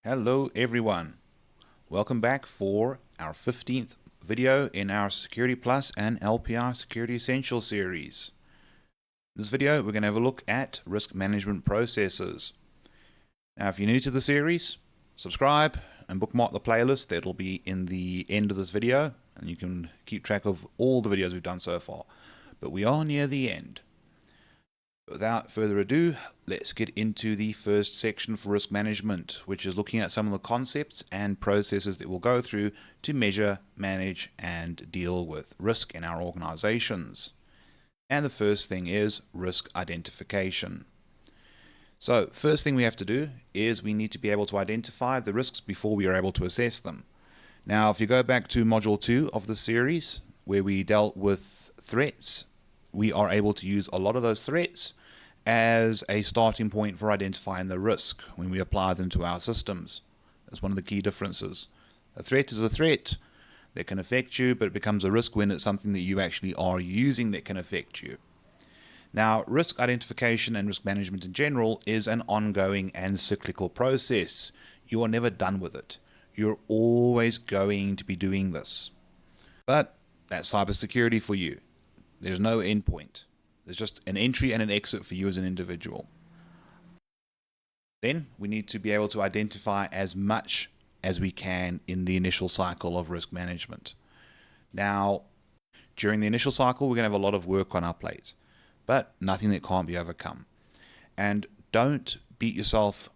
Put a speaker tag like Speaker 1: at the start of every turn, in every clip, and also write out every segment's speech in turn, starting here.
Speaker 1: Hello everyone, welcome back for our 15th video in our Security Plus and LPR Security Essentials series. In this video we're going to have a look at risk management processes. Now if you're new to the series, subscribe and bookmark the playlist that'll be in the end of this video, and you can keep track of all the videos we've done so far. But we are near the end. Without further ado, let's get into the first section for risk management, which is looking at some of the concepts and processes that we'll go through to measure, manage, and deal with risk in our organizations. And the first thing is risk identification. So, first thing we have to do is we need to be able to identify the risks before we are able to assess them. Now, if you go back to Module 2 of the series, where we dealt with threats, we are able to use a lot of those threats as a starting point for identifying the risk when we apply them to our systems. That's one of the key differences. A threat is a threat that can affect you, but it becomes a risk when it's something that you actually are using that can affect you. Now, risk identification and risk management in general is an ongoing and cyclical process. You are never done with it. You're always going to be doing this. But that's cybersecurity for you. There's no end point. There's just an entry and an exit for you as an individual. Then we need to be able to identify as much as we can in the initial cycle of risk management. Now, during the initial cycle, we're going to have a lot of work on our plate, but nothing that can't be overcome. And don't beat yourself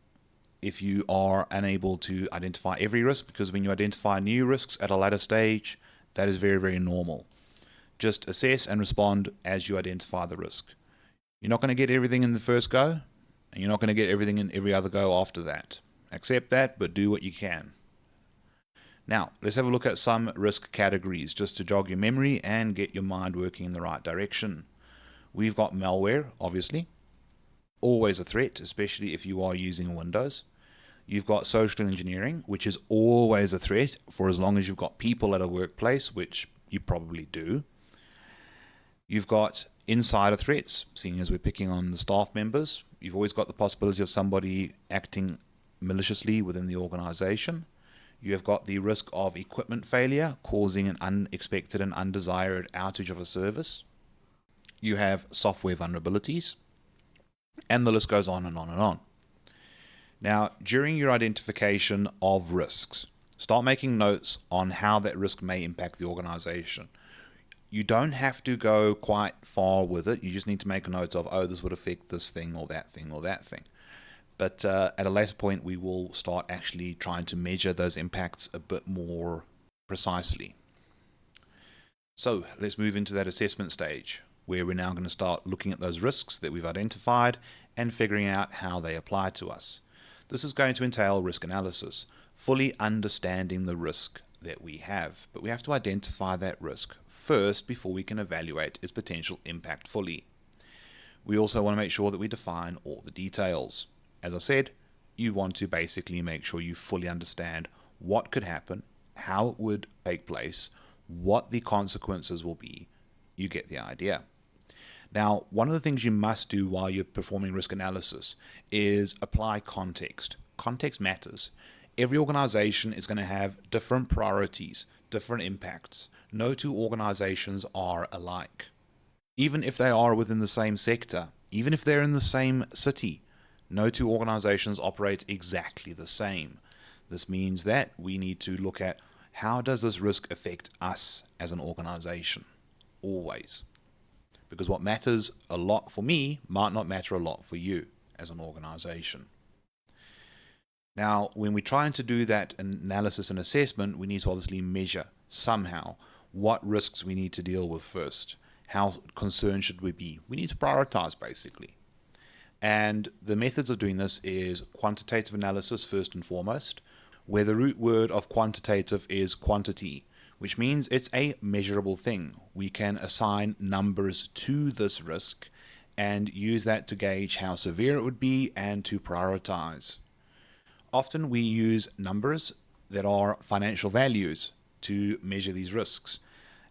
Speaker 1: if you are unable to identify every risk, because when you identify new risks at a later stage, that is very, very normal. Just assess and respond as you identify the risk. You're not going to get everything in the first go, and you're not going to get everything in every other go after that. Accept that, but do what you can. Now, let's have a look at some risk categories just to jog your memory and get your mind working in the right direction. We've got malware, obviously. Always a threat, especially if you are using Windows. You've got social engineering, which is always a threat for as long as you've got people at a workplace, which you probably do. You've got insider threats, seeing as we're picking on the staff members. You've always got the possibility of somebody acting maliciously within the organization. You have got the risk of equipment failure, causing an unexpected and undesired outage of a service. You have software vulnerabilities, and the list goes on and on and on. Now, during your identification of risks, start making notes on how that risk may impact the organization. You don't have to go quite far with it. You just need to make a note of, oh, this would affect this thing or that thing or that thing. But at a later point, we will start actually trying to measure those impacts a bit more precisely. So let's move into that assessment stage, where we're now going to start looking at those risks that we've identified and figuring out how they apply to us. This is going to entail risk analysis, fully understanding the risk that we have, but we have to identify that risk first before we can evaluate its potential impact fully. We also want to make sure that we define all the details. As I said, you want to basically make sure you fully understand what could happen, how it would take place, what the consequences will be. You get the idea. Now, one of the things you must do while you're performing risk analysis is apply context. Context matters. Every organization is going to have different priorities, different impacts. No two organizations are alike. Even if they are within the same sector, even if they're in the same city, no two organizations operate exactly the same. This means that we need to look at, how does this risk affect us as an organization? Always. Because what matters a lot for me might not matter a lot for you as an organization. Now, when we're trying to do that analysis and assessment, we need to obviously measure somehow what risks we need to deal with first. How concerned should we be? We need to prioritize, basically. And the methods of doing this is quantitative analysis first and foremost, where the root word of quantitative is quantity, which means it's a measurable thing. We can assign numbers to this risk and use that to gauge how severe it would be and to prioritize. Often we use numbers that are financial values to measure these risks,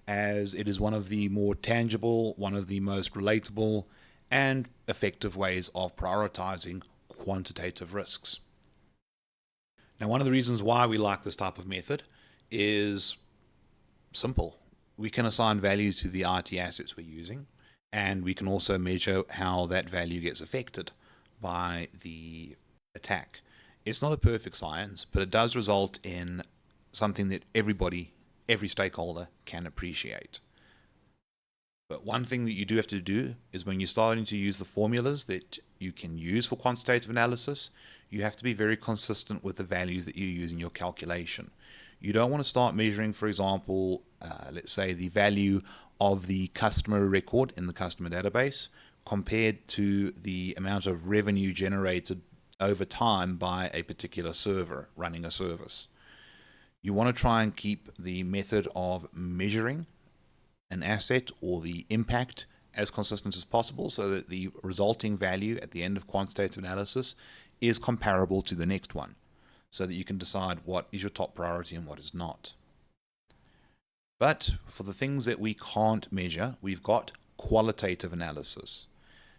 Speaker 1: as it is one of the more tangible, one of the most relatable and effective ways of prioritizing quantitative risks. Now, one of the reasons why we like this type of method is simple. We can assign values to the IT assets we're using, and we can also measure how that value gets affected by the attack. It's not a perfect science, but it does result in something that everybody, every stakeholder can appreciate. But one thing that you do have to do is when you're starting to use the formulas that you can use for quantitative analysis, you have to be very consistent with the values that you use in your calculation. You don't want to start measuring, for example, let's say the value of the customer record in the customer database compared to the amount of revenue generated over time by a particular server running a service. You want to try and keep the method of measuring an asset or the impact as consistent as possible so that the resulting value at the end of quantitative analysis is comparable to the next one, so that you can decide what is your top priority and what is not. But for the things that we can't measure, we've got qualitative analysis.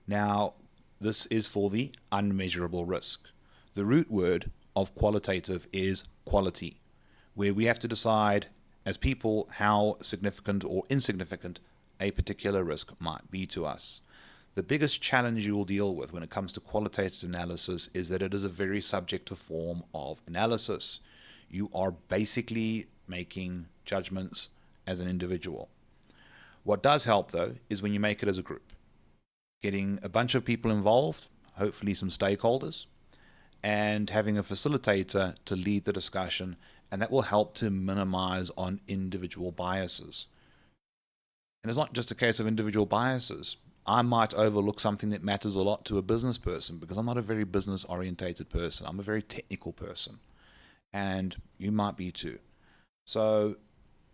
Speaker 1: Now, this is for the unmeasurable risk. The root word of qualitative is quality, where we have to decide as people how significant or insignificant a particular risk might be to us. The biggest challenge you will deal with when it comes to qualitative analysis is that it is a very subjective form of analysis. You are basically making judgments as an individual. What does help, though, is when you make it as a group. Getting a bunch of people involved, hopefully some stakeholders, and having a facilitator to lead the discussion, and that will help to minimize on individual biases. And it's not just a case of individual biases. I might overlook something that matters a lot to a business person because I'm not a very business orientated person. I'm a very technical person, and you might be too. So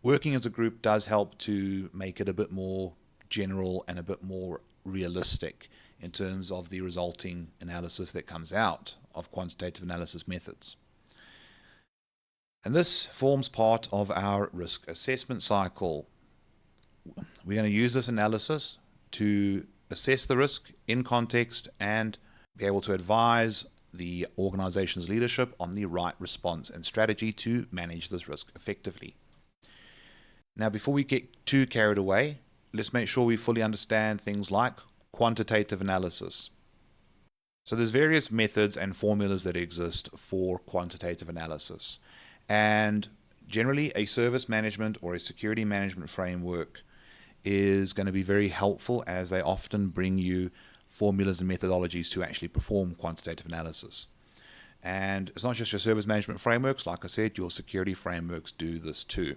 Speaker 1: working as a group does help to make it a bit more general and a bit more realistic in terms of the resulting analysis that comes out of quantitative analysis methods. And this forms part of our risk assessment cycle. We're going to use this analysis to assess the risk in context and be able to advise the organization's leadership on the right response and strategy to manage this risk effectively. Now, before we get too carried away, let's make sure we fully understand things like quantitative analysis. So there's various methods and formulas that exist for quantitative analysis. And generally, a service management or a security management framework is going to be very helpful, as they often bring you formulas and methodologies to actually perform quantitative analysis. And it's not just your service management frameworks. Like I said, your security frameworks do this too.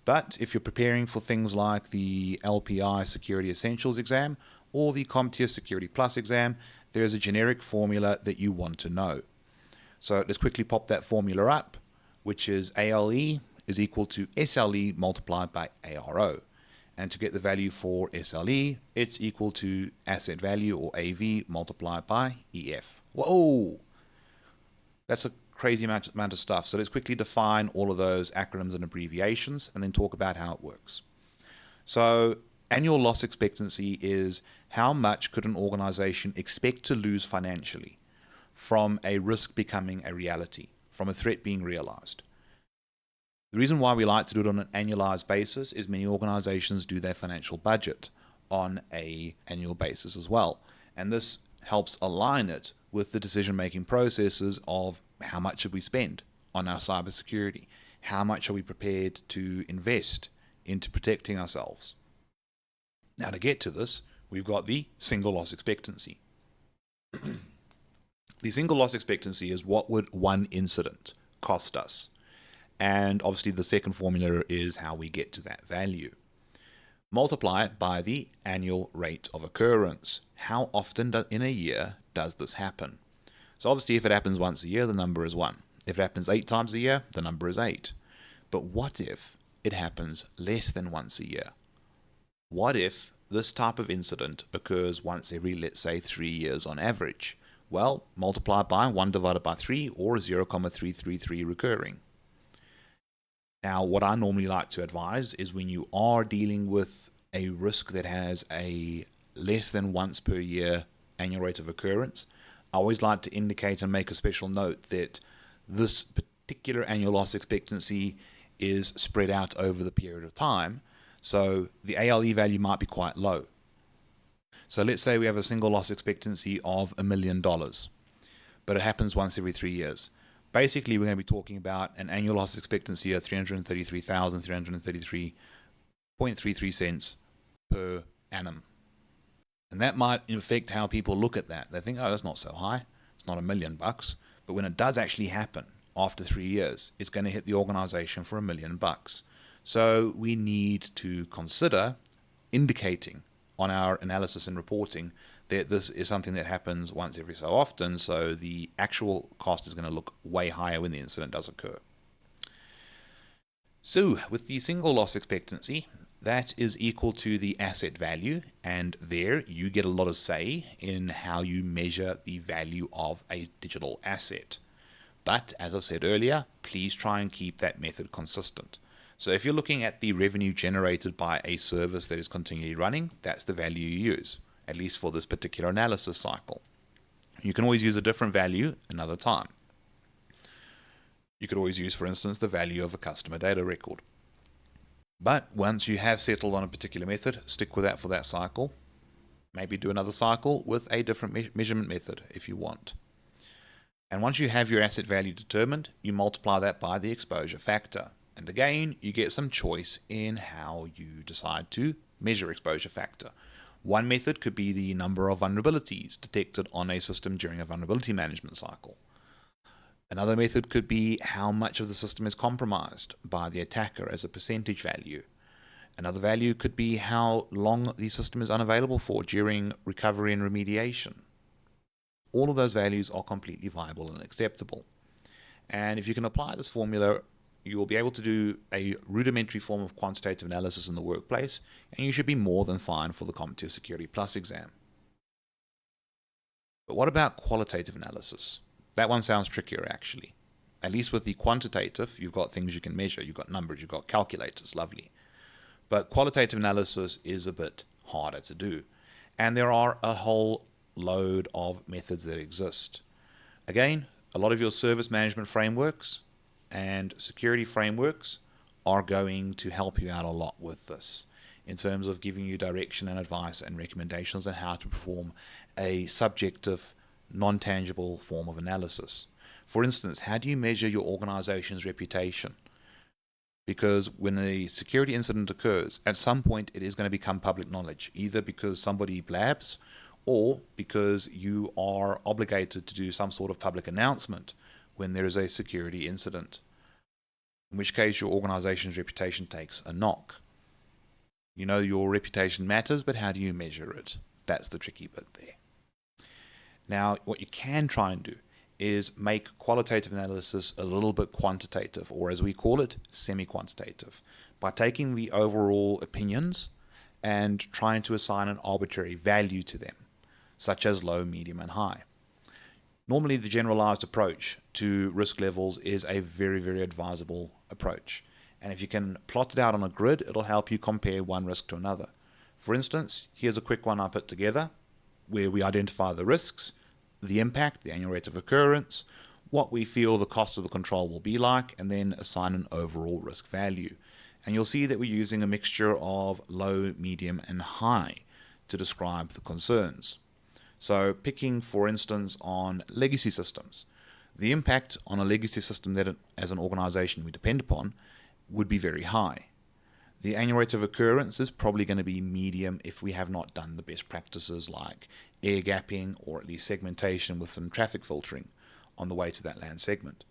Speaker 1: But if you're preparing for things like the LPI Security Essentials exam or the CompTIA Security Plus exam, there's a generic formula that you want to know. So let's quickly pop that formula up, which is ALE is equal to SLE multiplied by ARO. And to get the value for SLE, it's equal to asset value, or AV, multiplied by EF. Whoa! That's a crazy amount of stuff. So let's quickly define all of those acronyms and abbreviations and then talk about how it works. So annual loss expectancy is how much could an organization expect to lose financially from a risk becoming a reality, from a threat being realized. The reason why we like to do it on an annualized basis is many organizations do their financial budget on an annual basis as well. And this helps align it with the decision-making processes of how much should we spend on our cybersecurity? How much are we prepared to invest into protecting ourselves? Now, to get to this, we've got the single loss expectancy. The single loss expectancy is what would one incident cost us. And obviously the second formula is how we get to that value. Multiply it by the annual rate of occurrence. How often in a year does this happen? So obviously if it happens once a year, the number is 1. If it happens 8 times a year, the number is 8. But what if it happens less than once a year? What if this type of incident occurs once every, let's say, 3 years on average? Well, multiply by 1 divided by 3, or 0.333 recurring. Now, what I normally like to advise is when you are dealing with a risk that has a less than once per year annual rate of occurrence, I always like to indicate and make a special note that this particular annual loss expectancy is spread out over the period of time, so the ALE value might be quite low. So let's say we have a single loss expectancy of $1 million, but it happens once every 3 years. Basically, we're going to be talking about an annual loss expectancy of 333,333.33 cents per annum. And that might affect how people look at that. They think, oh, that's not so high. It's not $1 million. But when it does actually happen after 3 years, it's going to hit the organization for $1 million. So we need to consider indicating on our analysis and reporting that this is something that happens once every so often, so the actual cost is going to look way higher when the incident does occur. So with the single loss expectancy, that is equal to the asset value, and there you get a lot of say in how you measure the value of a digital asset. But as I said earlier, please try and keep that method consistent. So if you're looking at the revenue generated by a service that is continually running, that's the value you use, at least for this particular analysis cycle. You can always use a different value another time. You could always use, for instance, the value of a customer data record. But once you have settled on a particular method, stick with that for that cycle. Maybe do another cycle with a different measurement method if you want. And once you have your asset value determined, you multiply that by the exposure factor. And again, you get some choice in how you decide to measure exposure factor. One method could be the number of vulnerabilities detected on a system during a vulnerability management cycle. Another method could be how much of the system is compromised by the attacker as a percentage value. Another value could be how long the system is unavailable for during recovery and remediation. All of those values are completely viable and acceptable. And if you can apply this formula, you will be able to do a rudimentary form of quantitative analysis in the workplace, and you should be more than fine for the CompTIA Security Plus exam. But what about qualitative analysis? That one sounds trickier, actually. At least with the quantitative, you've got things you can measure. You've got numbers, you've got calculators, lovely. But qualitative analysis is a bit harder to do. And there are a whole load of methods that exist. Again, a lot of your service management frameworks and security frameworks are going to help you out a lot with this in terms of giving you direction and advice and recommendations on how to perform a subjective, non-tangible form of analysis. For instance, how do you measure your organization's reputation? Because when a security incident occurs, at some point it is going to become public knowledge, either because somebody blabs or because you are obligated to do some sort of public announcement when there is a security incident, in which case your organization's reputation takes a knock. You know your reputation matters, but how do you measure it? That's the tricky bit there. Now, what you can try and do is make qualitative analysis a little bit quantitative, or as we call it, semi-quantitative, by taking the overall opinions and trying to assign an arbitrary value to them, such as low, medium, and high. Normally, the generalized approach to risk levels is a very, very advisable approach. And if you can plot it out on a grid, it'll help you compare one risk to another. For instance, here's a quick one I put together where we identify the risks, the impact, the annual rate of occurrence, what we feel the cost of the control will be like, and then assign an overall risk value. And you'll see that we're using a mixture of low, medium, and high to describe the concerns. So picking, for instance, on legacy systems, the impact on a legacy system that as an organization we depend upon would be very high. The annual rate of occurrence is probably going to be medium if we have not done the best practices like air gapping or at least segmentation with some traffic filtering on the way to that LAN segment.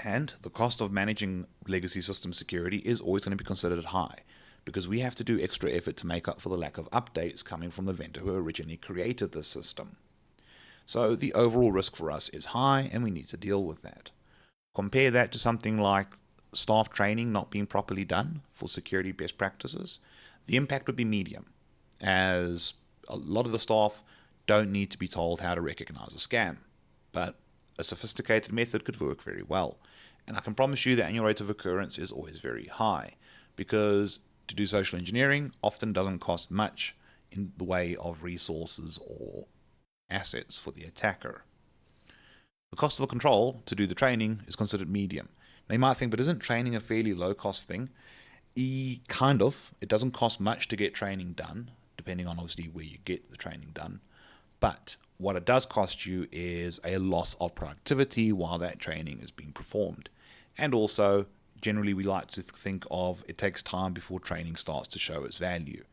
Speaker 1: And the cost of managing legacy system security is always going to be considered high, because we have to do extra effort to make up for the lack of updates coming from the vendor who originally created the system. So the overall risk for us is high, and we need to deal with that. Compare that to something like staff training not being properly done for security best practices. The impact would be medium, as a lot of the staff don't need to be told how to recognize a scam, but a sophisticated method could work very well. And I can promise you the annual rate of occurrence is always very high, because to do social engineering often doesn't cost much in the way of resources or assets for the attacker. The cost of the control to do the training is considered medium. Now you might think, but isn't training a fairly low cost thing? Kind of. It doesn't cost much to get training done, depending on obviously where you get the training done. But what it does cost you is a loss of productivity while that training is being performed. And also, generally we like to think of it takes time before training starts to show its value.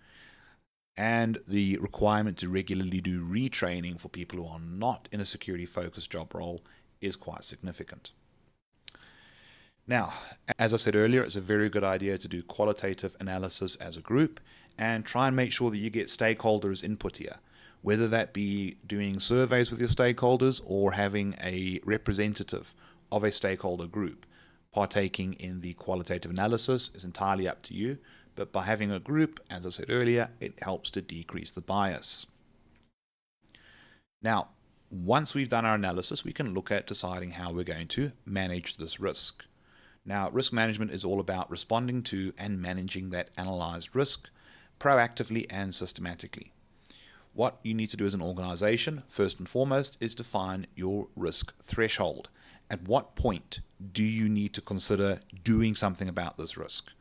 Speaker 1: And the requirement to regularly do retraining for people who are not in a security focused job role is quite significant. Now, as I said earlier, it's a very good idea to do qualitative analysis as a group and try and make sure that you get stakeholders' input here, whether that be doing surveys with your stakeholders or having a representative of a stakeholder group partaking in the qualitative analysis is entirely up to you. But by having a group, as I said earlier, it helps to decrease the bias. Now, once we've done our analysis, we can look at deciding how we're going to manage this risk. Now, risk management is all about responding to and managing that analyzed risk proactively and systematically. What you need to do as an organization, first and foremost, is define your risk threshold. At what point do you need to consider doing something about this risk?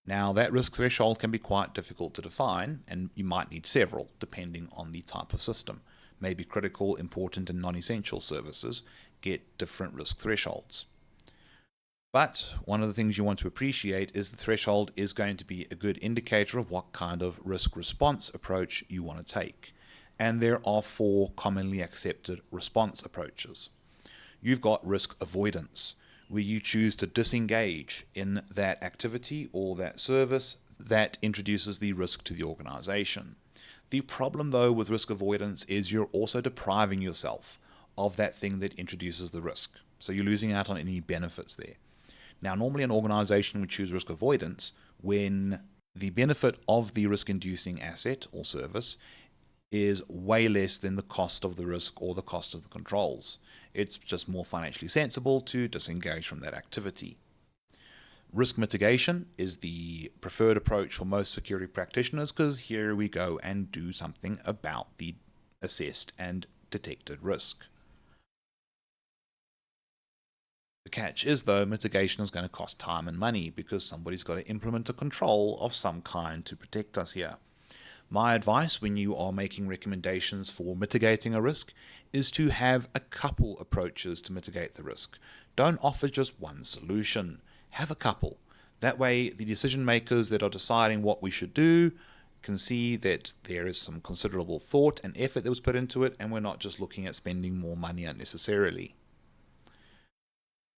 Speaker 1: Now, that risk threshold can be quite difficult to define, and you might need several, depending on the type of system. Maybe critical, important, and non-essential services get different risk thresholds. But one of the things you want to appreciate is the threshold is going to be a good indicator of what kind of risk response approach you want to take. And there are 4 commonly accepted response approaches. You've got risk avoidance, where you choose to disengage in that activity or that service that introduces the risk to the organization. The problem, though, with risk avoidance is you're also depriving yourself of that thing that introduces the risk. So you're losing out on any benefits there. Now, normally an organization would choose risk avoidance when the benefit of the risk-inducing asset or service is way less than the cost of the risk or the cost of the controls. It's just more financially sensible to disengage from that activity. Risk mitigation is the preferred approach for most security practitioners because here we go and do something about the assessed and detected risk. The catch is, though, mitigation is going to cost time and money because somebody's got to implement a control of some kind to protect us here. My advice when you are making recommendations for mitigating a risk is to have a couple approaches to mitigate the risk. Don't offer just one solution. Have a couple. That way, the decision makers that are deciding what we should do can see that there is some considerable thought and effort that was put into it, and we're not just looking at spending more money unnecessarily.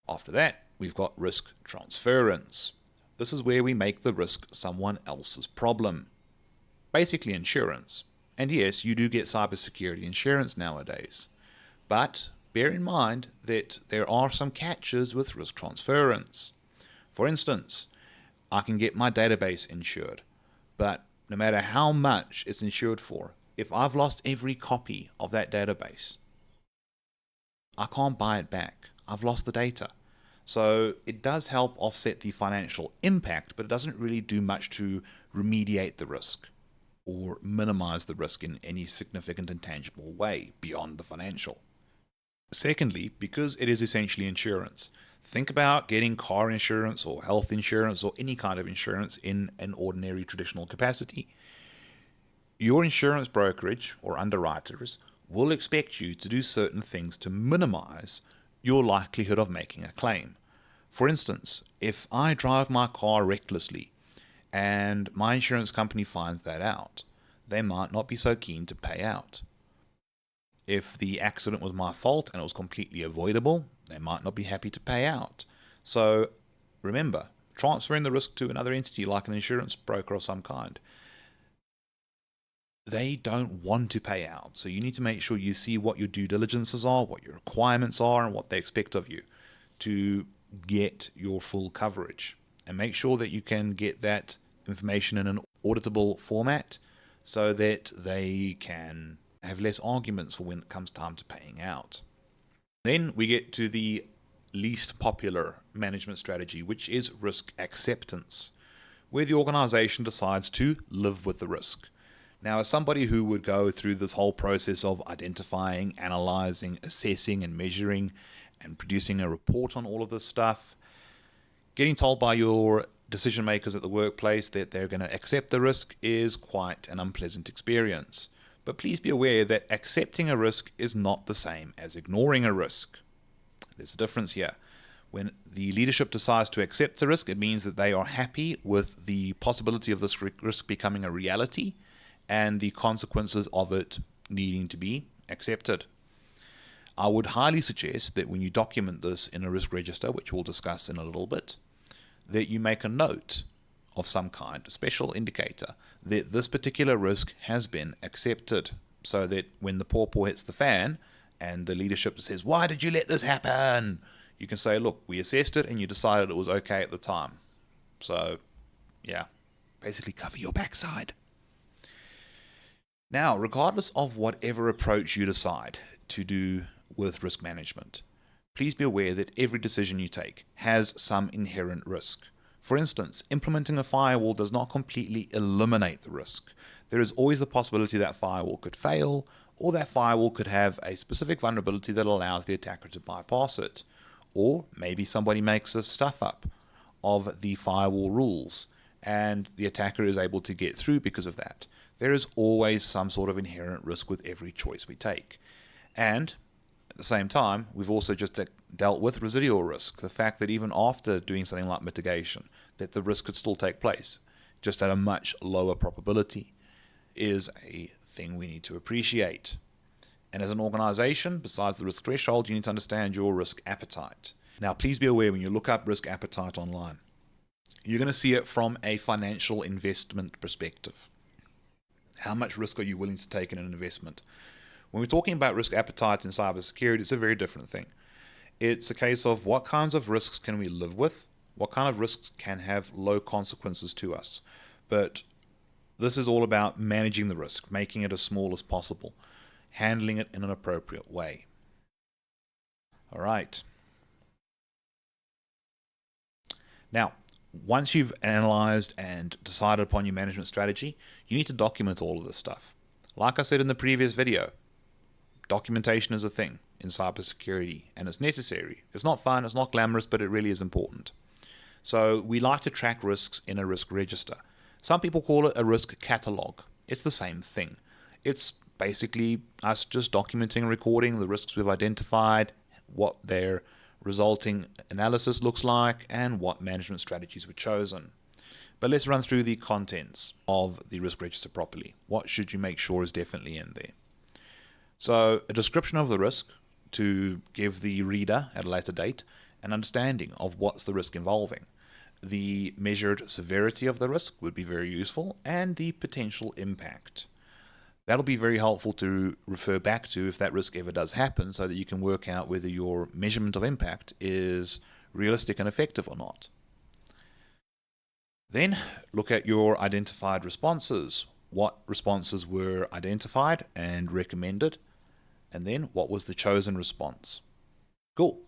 Speaker 1: After that, we've got risk transference. This is where we make the risk someone else's problem. Basically insurance. And yes, you do get cybersecurity insurance nowadays. But bear in mind that there are some catches with risk transference. For instance, I can get my database insured, but no matter how much it's insured for, if I've lost every copy of that database, I can't buy it back. I've lost the data. So it does help offset the financial impact, but it doesn't really do much to remediate the risk or minimize the risk in any significant and tangible way beyond the financial. Secondly, because it is essentially insurance, think about getting car insurance or health insurance or any kind of insurance in an ordinary traditional capacity. Your insurance brokerage or underwriters will expect you to do certain things to minimize your likelihood of making a claim. For instance, if I drive my car recklessly and my insurance company finds that out, they might not be so keen to pay out. If the accident was my fault and it was completely avoidable, they might not be happy to pay out. So remember, transferring the risk to another entity like an insurance broker of some kind, they don't want to pay out. So you need to make sure you see what your due diligences are, what your requirements are, and what they expect of you to get your full coverage. And make sure that you can get that information in an auditable format so that they can have less arguments for when it comes time to paying out. Then we get to the least popular management strategy, which is risk acceptance, where the organization decides to live with the risk. Now, as somebody who would go through this whole process of identifying, analyzing, assessing, and measuring, and producing a report on all of this stuff, getting told by your decision makers at the workplace that they're going to accept the risk is quite an unpleasant experience. But please be aware that accepting a risk is not the same as ignoring a risk. There's a difference here. When the leadership decides to accept a risk, it means that they are happy with the possibility of this risk becoming a reality and the consequences of it needing to be accepted. I would highly suggest that when you document this in a risk register, which we'll discuss in a little bit, that you make a note of some kind, a special indicator, that this particular risk has been accepted, so that when the pawpaw hits the fan and the leadership says, "Why did you let this happen?" you can say, "Look, we assessed it and you decided it was okay at the time." So, yeah, basically cover your backside. Now, regardless of whatever approach you decide to do with risk management, please be aware that every decision you take has some inherent risk. For instance, implementing a firewall does not completely eliminate the risk. There is always the possibility that firewall could fail, or that firewall could have a specific vulnerability that allows the attacker to bypass it. Or maybe somebody makes a stuff up of the firewall rules, and the attacker is able to get through because of that. There is always some sort of inherent risk with every choice we take. And at the same time, we've also just dealt with residual risk, the fact that even after doing something like mitigation, that the risk could still take place, just at a much lower probability, is a thing we need to appreciate. And as an organization, besides the risk threshold, you need to understand your risk appetite. Now, please be aware when you look up risk appetite online, you're going to see it from a financial investment perspective. How much risk are you willing to take in an investment? When we're talking about risk appetite in cybersecurity, it's a very different thing. It's a case of what kinds of risks can we live with? What kind of risks can have low consequences to us? But this is all about managing the risk, making it as small as possible, handling it in an appropriate way. All right. Now, once you've analyzed and decided upon your management strategy, you need to document all of this stuff. Like I said in the previous video, documentation is a thing in cybersecurity, and it's necessary. It's not fun, it's not glamorous, but it really is important. So we like to track risks in a risk register. Some people call it a risk catalog. It's the same thing. It's basically us just documenting and recording the risks we've identified, what their resulting analysis looks like, and what management strategies were chosen. But let's run through the contents of the risk register properly. What should you make sure is definitely in there? So a description of the risk to give the reader at a later date an understanding of what's the risk involving. The measured severity of the risk would be very useful, and the potential impact. That'll be very helpful to refer back to if that risk ever does happen, so that you can work out whether your measurement of impact is realistic and effective or not. Then look at your identified responses. What responses were identified and recommended? And then what was the chosen response? Cool.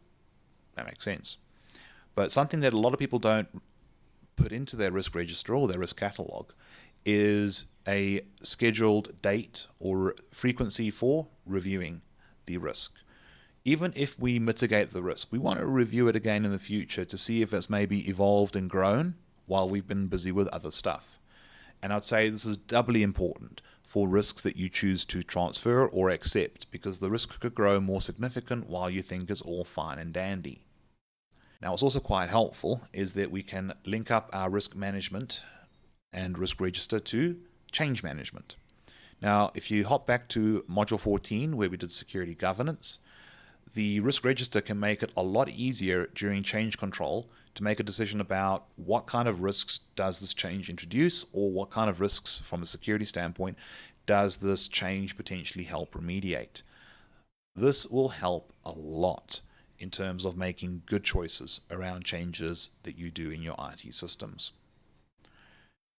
Speaker 1: That makes sense. But something that a lot of people don't put into their risk register or their risk catalog is a scheduled date or frequency for reviewing the risk. Even if we mitigate the risk, we want to review it again in the future to see if it's maybe evolved and grown while we've been busy with other stuff. And I'd say this is doubly important for risks that you choose to transfer or accept, because the risk could grow more significant while you think it's all fine and dandy. Now, what's also quite helpful is that we can link up our risk management and risk register to change management. Now, if you hop back to module 14, where we did security governance, the risk register can make it a lot easier during change control to make a decision about what kind of risks does this change introduce, or what kind of risks from a security standpoint does this change potentially help remediate. This will help a lot in terms of making good choices around changes that you do in your IT systems.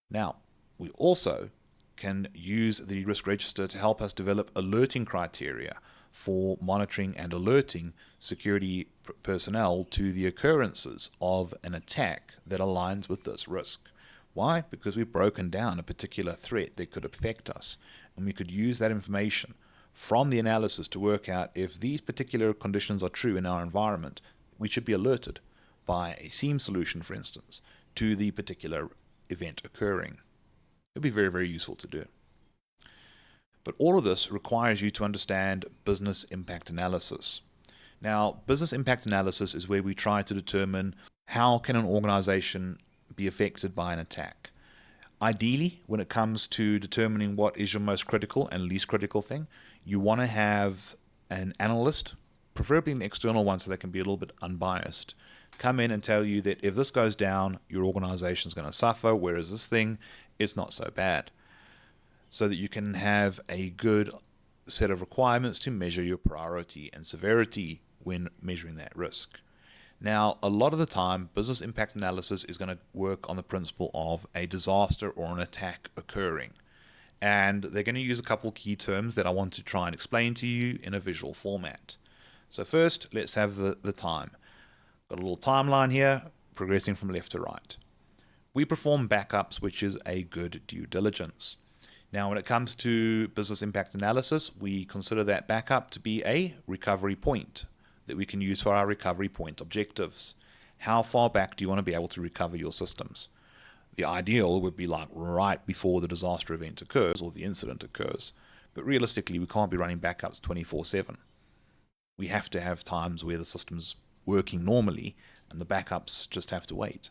Speaker 1: Now, we also can use the risk register to help us develop alerting criteria for monitoring and alerting security personnel to the occurrences of an attack that aligns with this risk. Why? Because we've broken down a particular threat that could affect us, and we could use that information from the analysis to work out if these particular conditions are true in our environment. We should be alerted by a SIEM solution, for instance, to the particular event occurring. It would be very, very useful to do. But all of this requires you to understand business impact analysis. Now, business impact analysis is where we try to determine how can an organization be affected by an attack. Ideally, when it comes to determining what is your most critical and least critical thing, you want to have an analyst, preferably an external one so they can be a little bit unbiased, come in and tell you that if this goes down, your organization is going to suffer, whereas this thing, it's not so bad. So that you can have a good set of requirements to measure your priority and severity when measuring that risk. Now, a lot of the time, business impact analysis is going to work on the principle of a disaster or an attack occurring. And they're going to use a couple key terms that I want to try and explain to you in a visual format. So first, let's have the time. Got a little timeline here, progressing from left to right. We perform backups, which is a good due diligence. Now, when it comes to business impact analysis, we consider that backup to be a recovery point that we can use for our recovery point objectives. How far back do you want to be able to recover your systems? The ideal would be like right before the disaster event occurs or the incident occurs. But realistically, we can't be running backups 24/7. We have to have times where the system's working normally and the backups just have to wait.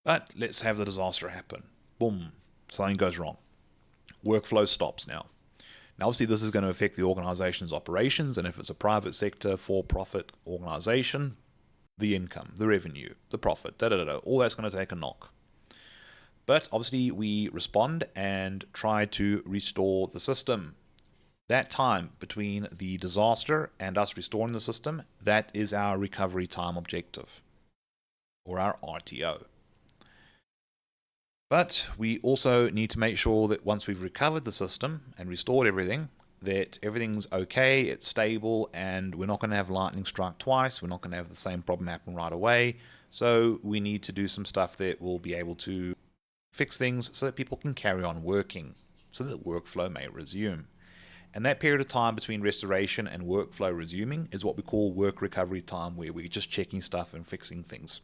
Speaker 1: But let's have the disaster happen. Boom, something goes wrong. Workflow stops now. Now, obviously, this is going to affect the organization's operations, and if it's a private sector, for-profit organization, the income, the revenue, the profit, all that's going to take a knock. But obviously, we respond and try to restore the system. That time between the disaster and us restoring the system, that is our recovery time objective, or our RTO. But we also need to make sure that once we've recovered the system and restored everything, that everything's okay, it's stable, and we're not going to have lightning strike twice. We're not going to have the same problem happen right away. So we need to do some stuff that will be able to fix things so that people can carry on working, so that workflow may resume. And that period of time between restoration and workflow resuming is what we call work recovery time, where we're just checking stuff and fixing things.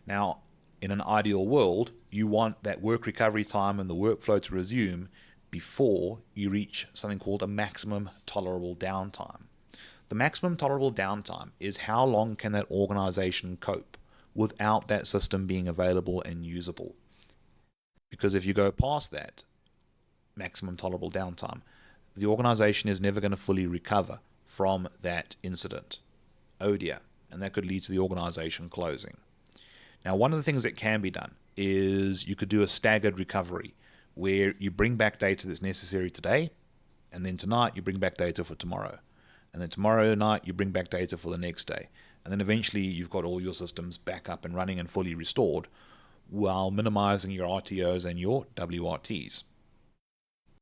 Speaker 1: Now, in an ideal world, you want that work recovery time and the workflow to resume before you reach something called a maximum tolerable downtime. The maximum tolerable downtime is how long can that organization cope without that system being available and usable. Because if you go past that maximum tolerable downtime, the organization is never going to fully recover from that incident. Oh dear. And that could lead to the organization closing. Now, one of the things that can be done is you could do a staggered recovery where you bring back data that's necessary today, and then tonight you bring back data for tomorrow. And then tomorrow night you bring back data for the next day. And then eventually you've got all your systems back up and running and fully restored while minimizing your RTOs and your WRTs.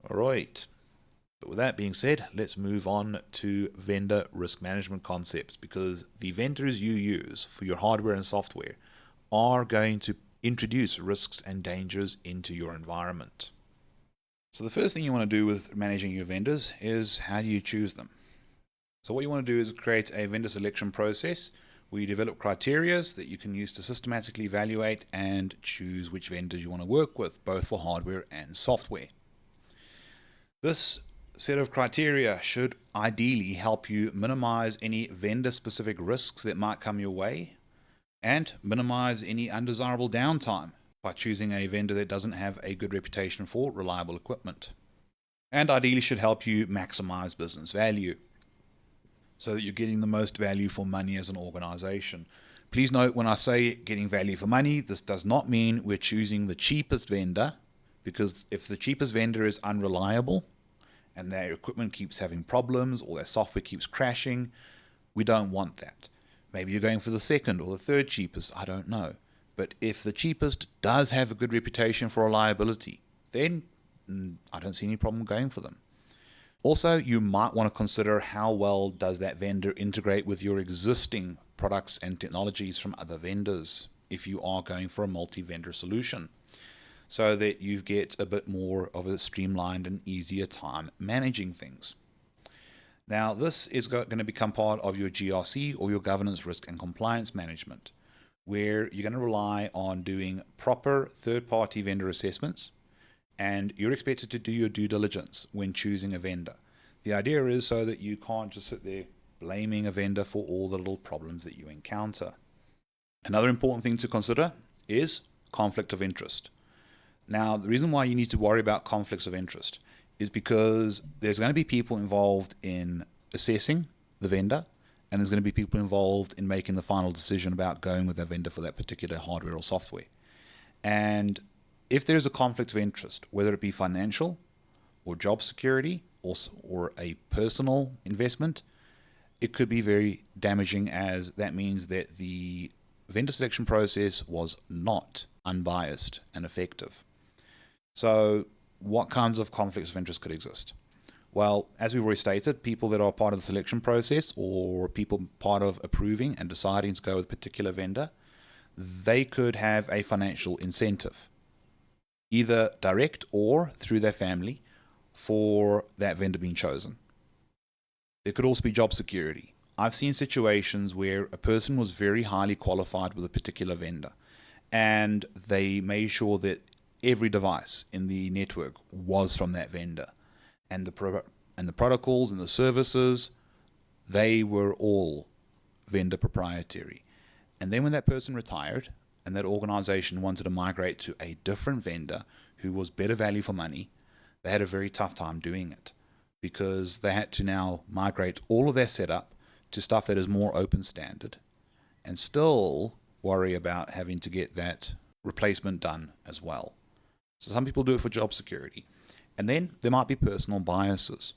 Speaker 1: All right. But with that being said, let's move on to vendor risk management concepts, because the vendors you use for your hardware and software are going to introduce risks and dangers into your environment. So the first thing you want to do with managing your vendors is, how do you choose them? So what you want to do is create a vendor selection process where you develop criteria that you can use to systematically evaluate and choose which vendors you want to work with, both for hardware and software. This set of criteria should ideally help you minimize any vendor-specific risks that might come your way, and minimize any undesirable downtime by choosing a vendor that doesn't have a good reputation for reliable equipment. And ideally should help you maximize business value so that you're getting the most value for money as an organization. Please note, when I say getting value for money, this does not mean we're choosing the cheapest vendor, because if the cheapest vendor is unreliable and their equipment keeps having problems or their software keeps crashing, we don't want that. Maybe you're going for the second or the third cheapest, I don't know. But if the cheapest does have a good reputation for reliability, then I don't see any problem going for them. Also, you might want to consider how well does that vendor integrate with your existing products and technologies from other vendors. if you are going for a multi-vendor solution, so that you get a bit more of a streamlined and easier time managing things. Now, this is going to become part of your GRC, or your governance, risk and compliance management, where you're going to rely on doing proper third-party vendor assessments, and you're expected to do your due diligence when choosing a vendor. The idea is so that you can't just sit there blaming a vendor for all the little problems that you encounter. Another important thing to consider is conflict of interest. Now, the reason why you need to worry about conflicts of interest is because there's going to be people involved in assessing the vendor, and there's going to be people involved in making the final decision about going with a vendor for that particular hardware or software. And if there's a conflict of interest, whether it be financial or job security or a personal investment, it could be very damaging, as that means that the vendor selection process was not unbiased and effective. So what kinds of conflicts of interest could exist? Well, as we've already stated, people that are part of the selection process, or people part of approving and deciding to go with a particular vendor, they could have a financial incentive, either direct or through their family, for that vendor being chosen. There could also be job security. I've seen situations where a person was very highly qualified with a particular vendor, and they made sure that every device in the network was from that vendor, and the protocols and the services, they were all vendor proprietary. And then when that person retired and that organization wanted to migrate to a different vendor who was better value for money, they had a very tough time doing it, because they had to now migrate all of their setup to stuff that is more open standard, and still worry about having to get that replacement done as well. So some people do it for job security. And then there might be personal biases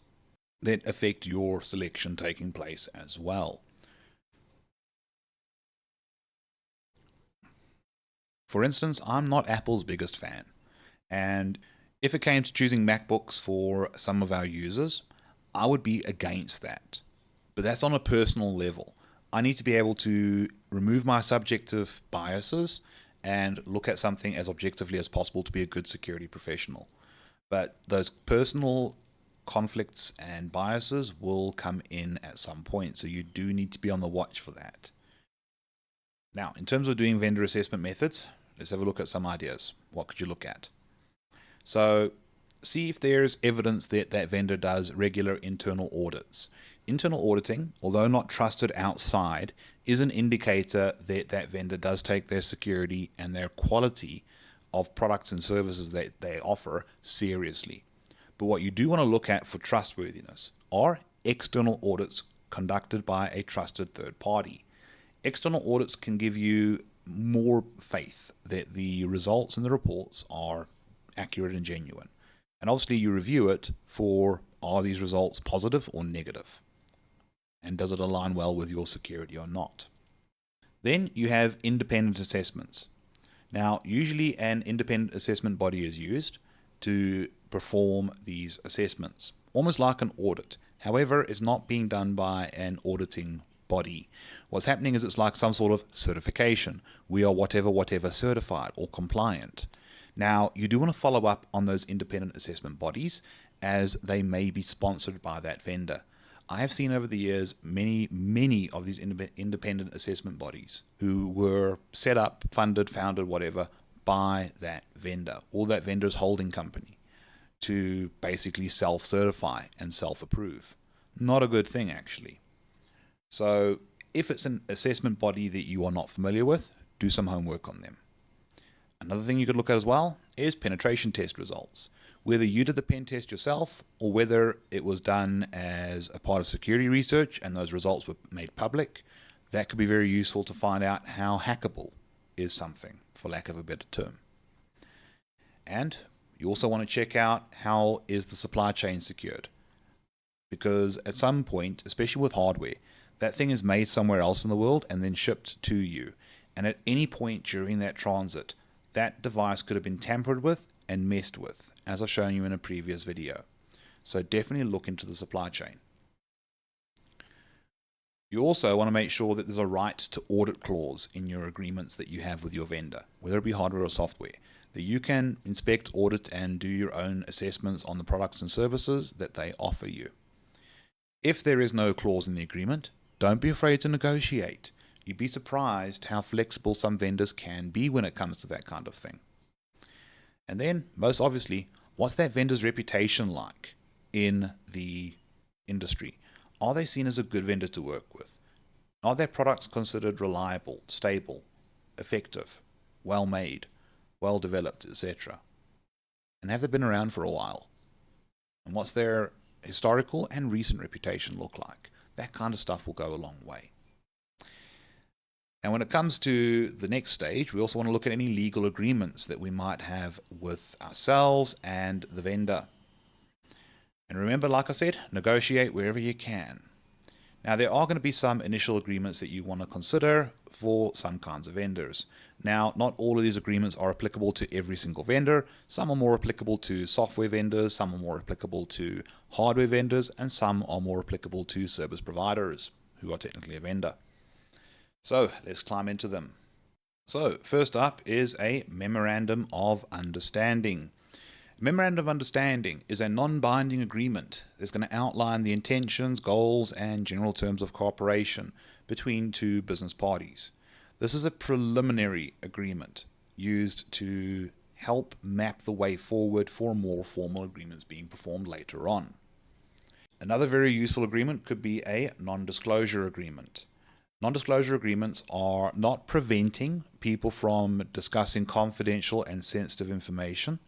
Speaker 1: that affect your selection taking place as well. For instance, I'm not Apple's biggest fan. And if it came to choosing MacBooks for some of our users, I would be against that. But that's on a personal level. I need to be able to remove my subjective biases and look at something as objectively as possible to be a good security professional. But those personal conflicts and biases will come in at some point, so you do need to be on the watch for that. Now, in terms of doing vendor assessment methods, let's have a look at some ideas. What could you look at? So, see if there's evidence that that vendor does regular internal audits. Internal auditing, although not trusted outside, is an indicator that that vendor does take their security and their quality of products and services that they offer seriously. But what you do want to look at for trustworthiness are external audits conducted by a trusted third party. External audits can give you more faith that the results and the reports are accurate and genuine. And obviously you review it for, are these results positive or negative? And does it align well with your security or not? Then you have independent assessments. Now, usually an independent assessment body is used to perform these assessments, almost like an audit. However, it's not being done by an auditing body. What's happening is it's like some sort of certification. We are whatever certified or compliant. Now, you do want to follow up on those independent assessment bodies, as they may be sponsored by that vendor. I have seen over the years many of these independent assessment bodies who were set up, funded, founded, whatever, by that vendor or that vendor's holding company to basically self-certify and self-approve. Not a good thing, actually. So if it's an assessment body that you are not familiar with, do some homework on them. Another thing you could look at as well is penetration test results. Whether you did the pen test yourself or whether it was done as a part of security research and those results were made public, that could be very useful to find out how hackable is something, for lack of a better term. And you also want to check out how is the supply chain secured. Because at some point, especially with hardware, that thing is made somewhere else in the world and then shipped to you. And at any point during that transit, that device could have been tampered with and messed with, as I've shown you in a previous video. So definitely look into the supply chain. You also want to make sure that there's a right to audit clause in your agreements that you have with your vendor, whether it be hardware or software, that you can inspect, audit, and do your own assessments on the products and services that they offer you. If there is no clause in the agreement, don't be afraid to negotiate. You'd be surprised how flexible some vendors can be when it comes to that kind of thing. And then, most obviously, what's that vendor's reputation like in the industry? Are they seen as a good vendor to work with? Are their products considered reliable, stable, effective, well made, well developed, etc.? And have they been around for a while? And what's their historical and recent reputation look like? That kind of stuff will go a long way. And when it comes to the next stage, we also want to look at any legal agreements that we might have with ourselves and the vendor. And remember, like I said, negotiate wherever you can. Now, there are going to be some initial agreements that you want to consider for some kinds of vendors. Now, not all of these agreements are applicable to every single vendor. Some are more applicable to software vendors, some are more applicable to hardware vendors, and some are more applicable to service providers who are technically a vendor. So, let's climb into them. So, first up is a Memorandum of Understanding. Memorandum of Understanding is a non-binding agreement that's going to outline the intentions, goals, and general terms of cooperation between two business parties. This is a preliminary agreement used to help map the way forward for more formal agreements being performed later on. Another very useful agreement could be a non-disclosure agreement. Non-disclosure agreements are not preventing people from discussing confidential and sensitive information,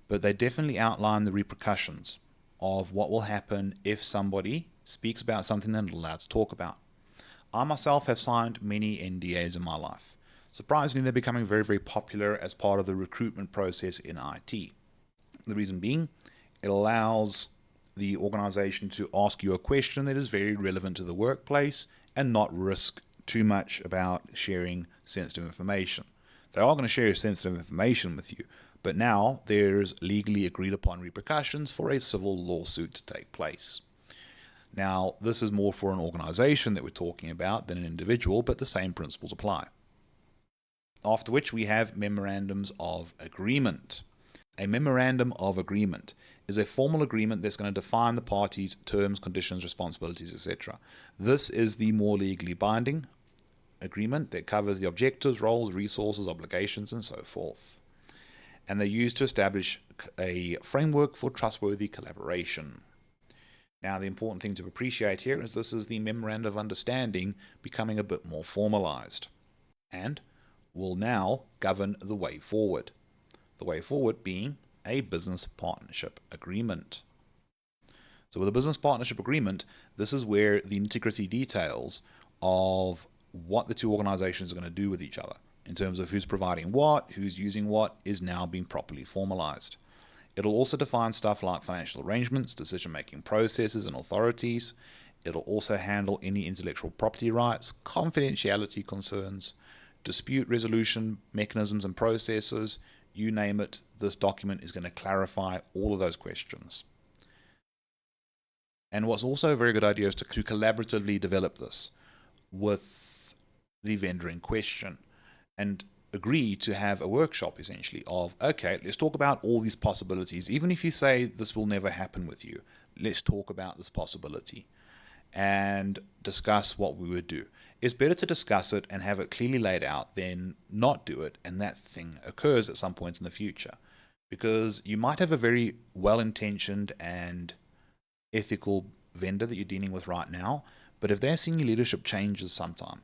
Speaker 1: but they definitely outline the repercussions of what will happen if somebody speaks about something they're not allowed to talk about. I myself have signed many NDAs in my life. Surprisingly, they're becoming very, very popular as part of the recruitment process in IT. The reason being, it allows the organization to ask you a question that is very relevant to the workplace and not risk too much about sharing sensitive information. They are going to share sensitive information with you, but now there's legally agreed upon repercussions for a civil lawsuit to take place. Now, this is more for an organization that we're talking about than an individual, but the same principles apply. After which we have memorandums of agreement. A memorandum of agreement is a formal agreement that's going to define the parties' terms, conditions, responsibilities, etc. This is the more legally binding agreement that covers the objectives, roles, resources, obligations, and so forth. And they're used to establish a framework for trustworthy collaboration. Now, the important thing to appreciate here is this is the Memorandum of Understanding becoming a bit more formalized and will now govern the way forward. The way forward being a business partnership agreement. So with a business partnership agreement, this is where the nitty-gritty details of what the two organizations are going to do with each other in terms of who's providing what, who's using what, is now being properly formalized. It'll also define stuff like financial arrangements, decision-making processes and authorities. It'll also handle any intellectual property rights, confidentiality concerns, dispute resolution mechanisms and processes. You name it, this document is going to clarify all of those questions. And what's also a very good idea is to collaboratively develop this with the vendor in question and agree to have a workshop essentially of, okay, let's talk about all these possibilities. Even if you say this will never happen with you, let's talk about this possibility and discuss what we would do. It's better to discuss it and have it clearly laid out than not do it and that thing occurs at some point in the future. Because you might have a very well-intentioned and ethical vendor that you're dealing with right now, but if their senior leadership changes sometime,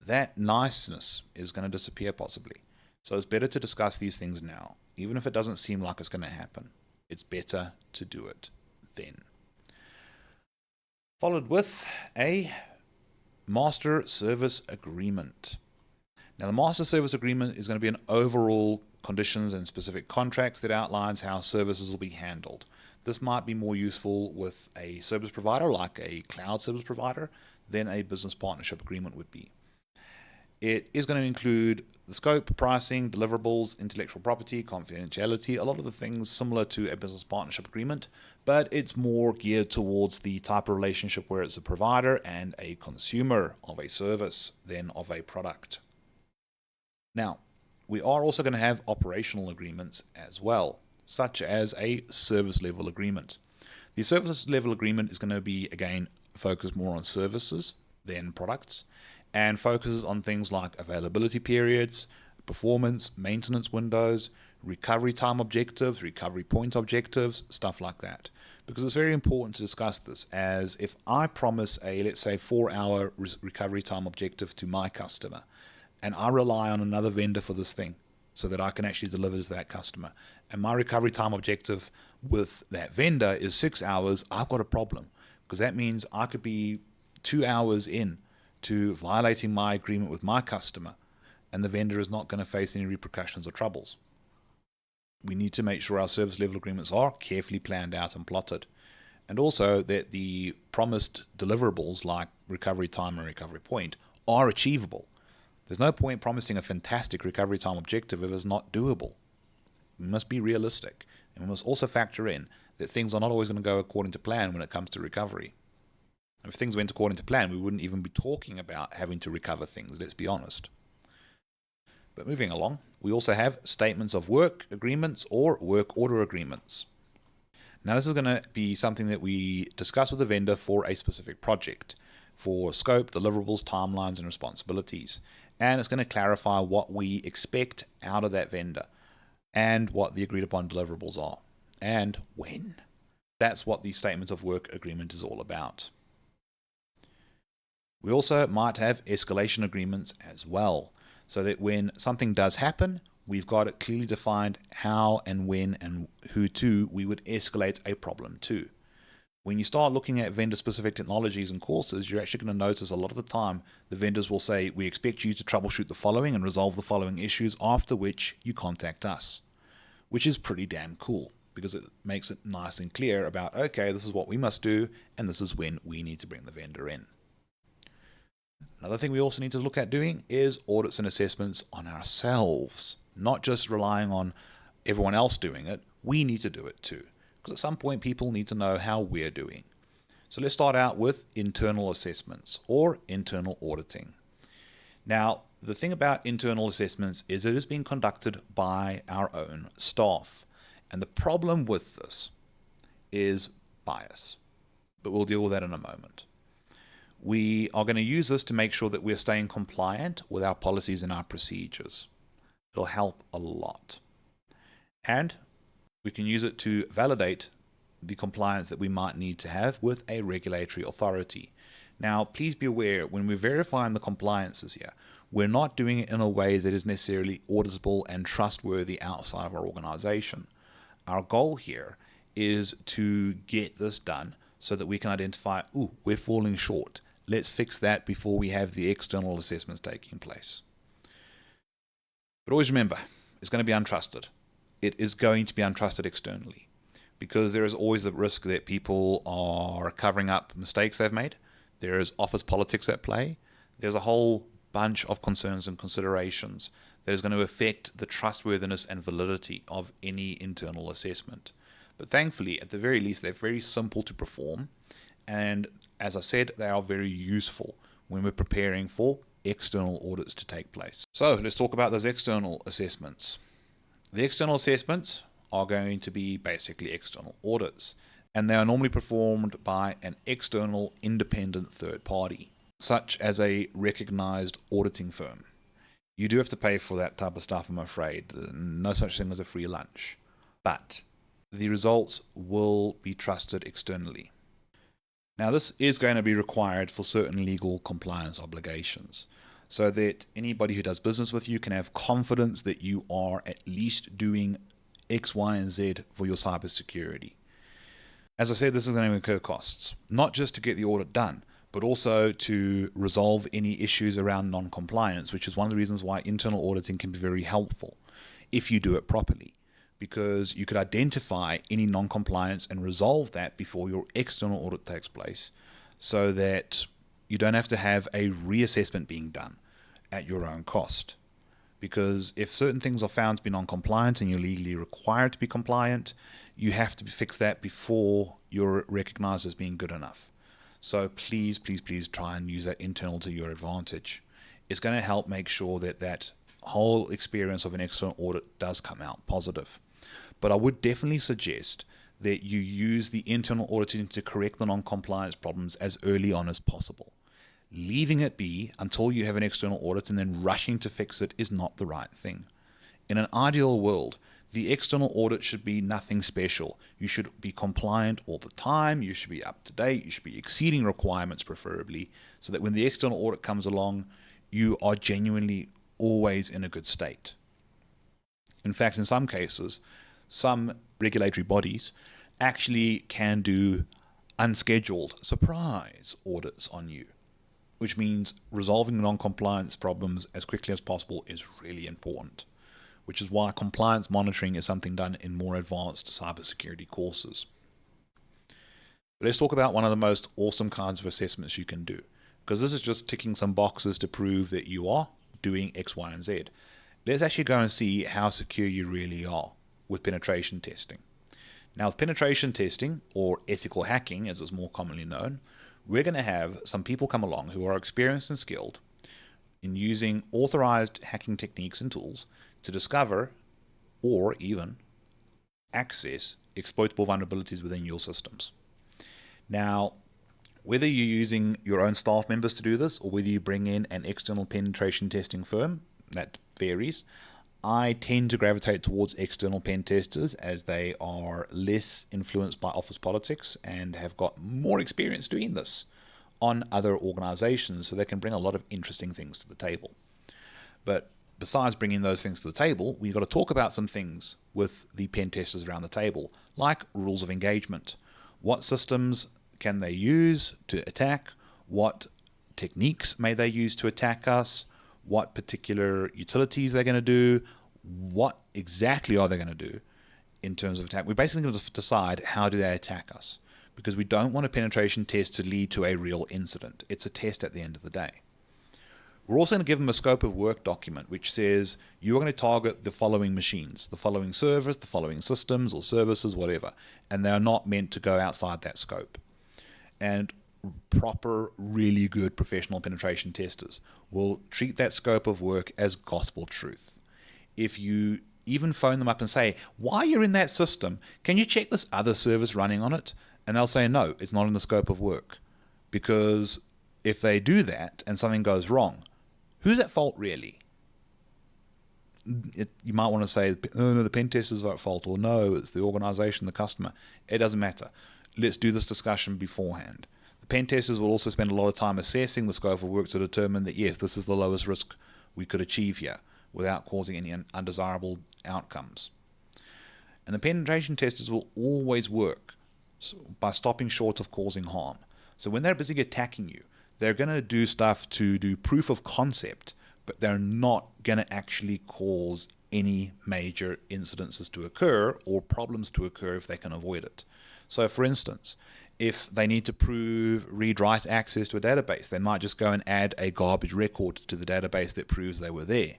Speaker 1: that niceness is going to disappear possibly. So it's better to discuss these things now, even if it doesn't seem like it's going to happen. It's better to do it then. Followed with a master service agreement. Now, the master service agreement is going to be an overall conditions and specific contracts that outlines how services will be handled. This might be more useful with a service provider like a cloud service provider than a business partnership agreement would be. It is going to include the scope, pricing, deliverables, intellectual property, confidentiality, a lot of the things similar to a business partnership agreement, but it's more geared towards the type of relationship where it's a provider and a consumer of a service than of a product. Now, we are also going to have operational agreements as well, such as a service level agreement. The service level agreement is going to be, again, focused more on services than products, and focuses on things like availability periods, performance, maintenance windows, recovery time objectives, recovery point objectives, stuff like that. Because it's very important to discuss this, as if I promise a, let's say, 4-hour recovery time objective to my customer, and I rely on another vendor for this thing so that I can actually deliver to that customer, and my recovery time objective with that vendor is 6 hours, I've got a problem, because that means I could be 2 hours in to violating my agreement with my customer, and the vendor is not going to face any repercussions or troubles. We need to make sure our service level agreements are carefully planned out and plotted, and also that the promised deliverables like recovery time and recovery point are achievable. There's no point promising a fantastic recovery time objective if it's not doable. We must be realistic, and we must also factor in that things are not always going to go according to plan when it comes to recovery. If things went according to plan, we wouldn't even be talking about having to recover things, let's be honest. But moving along, we also have statements of work agreements or work order agreements. Now this is going to be something that we discuss with the vendor for a specific project, for scope, deliverables, timelines, and responsibilities. And it's going to clarify what we expect out of that vendor and what the agreed upon deliverables are and when. That's what the statement of work agreement is all about. We also might have escalation agreements as well, so that when something does happen, we've got it clearly defined how and when and who to we would escalate a problem to. When you start looking at vendor-specific technologies and courses, you're actually going to notice a lot of the time the vendors will say, we expect you to troubleshoot the following and resolve the following issues, after which you contact us, which is pretty damn cool because it makes it nice and clear about, okay, this is what we must do and this is when we need to bring the vendor in. Another thing we also need to look at doing is audits and assessments on ourselves, not just relying on everyone else doing it. We need to do it too, because at some point people need to know how we're doing. So let's start out with internal assessments or internal auditing. Now, the thing about internal assessments is it is being conducted by our own staff. And the problem with this is bias, but we'll deal with that in a moment. We are going to use this to make sure that we're staying compliant with our policies and our procedures. It'll help a lot. And we can use it to validate the compliance that we might need to have with a regulatory authority. Now, please be aware, when we're verifying the compliances here, we're not doing it in a way that is necessarily auditable and trustworthy outside of our organization. Our goal here is to get this done so that we can identify, we're falling short. Let's fix that before we have the external assessments taking place. But always remember, it's going to be untrusted. It is going to be untrusted externally because there is always the risk that people are covering up mistakes they've made. There is office politics at play. There's a whole bunch of concerns and considerations that is going to affect the trustworthiness and validity of any internal assessment. But thankfully, at the very least, they're very simple to perform. And as I said, they are very useful when we're preparing for external audits to take place. So let's talk about those external assessments. The external assessments are going to be basically external audits, and they are normally performed by an external independent third party, such as a recognized auditing firm. You do have to pay for that type of stuff, I'm afraid. No such thing as a free lunch. But the results will be trusted externally. Now, this is going to be required for certain legal compliance obligations, so that anybody who does business with you can have confidence that you are at least doing X, Y, and Z for your cybersecurity. As I said, this is going to incur costs, not just to get the audit done, but also to resolve any issues around non-compliance, which is one of the reasons why internal auditing can be very helpful if you do it properly, because you could identify any non-compliance and resolve that before your external audit takes place, so that you don't have to have a reassessment being done. at your own cost. Because if certain things are found to be non-compliant and you're legally required to be compliant, you have to fix that before you're recognized as being good enough. So please, please, please try and use that internal to your advantage. It's going to help make sure that that whole experience of an external audit does come out positive. But I would definitely suggest that you use the internal auditing to correct the non-compliance problems as early on as possible. Leaving it be until you have an external audit and then rushing to fix it is not the right thing. In an ideal world, the external audit should be nothing special. You should be compliant all the time. You should be up to date. You should be exceeding requirements preferably, so that when the external audit comes along, you are genuinely always in a good state. In fact, in some cases, some regulatory bodies actually can do unscheduled surprise audits on you, which means resolving non-compliance problems as quickly as possible is really important, which is why compliance monitoring is something done in more advanced cybersecurity courses. But let's talk about one of the most awesome kinds of assessments you can do, because this is just ticking some boxes to prove that you are doing X, Y, and Z. Let's actually go and see how secure you really are with penetration testing. Now, with penetration testing, or ethical hacking as it's more commonly known, we're going to have some people come along who are experienced and skilled in using authorized hacking techniques and tools to discover or even access exploitable vulnerabilities within your systems. Now, whether you're using your own staff members to do this or whether you bring in an external penetration testing firm, that varies. I tend to gravitate towards external pen testers as they are less influenced by office politics and have got more experience doing this on other organizations, so they can bring a lot of interesting things to the table. But besides bringing those things to the table, we've got to talk about some things with the pen testers around the table, like rules of engagement. What systems can they use to attack? What techniques may they use to attack us? What particular utilities they're going to do, what exactly are they going to do in terms of attack. We're basically going to decide how do they attack us, because we don't want a penetration test to lead to a real incident. It's a test at the end of the day. We're also going to give them a scope of work document which says you're going to target the following machines, the following servers, the following systems or services, whatever, and they're not meant to go outside that scope. And proper, really good professional penetration testers will treat that scope of work as gospel truth. If you even phone them up and say, while you're in that system, can you check this other service running on it? And they'll say, no, it's not in the scope of work. Because if they do that and something goes wrong, who's at fault really? You might want to say, oh no, the pen testers are at fault, or no, it's the organization, the customer. It doesn't matter. Let's do this discussion beforehand. Pen testers will also spend a lot of time assessing the scope of work to determine that, yes, this is the lowest risk we could achieve here without causing any undesirable outcomes. And the penetration testers will always work by stopping short of causing harm. So when they're busy attacking you, they're going to do stuff to do proof of concept, but they're not going to actually cause any major incidences to occur or problems to occur if they can avoid it. So for instance, if they need to prove read-write access to a database, they might just go and add a garbage record to the database that proves they were there.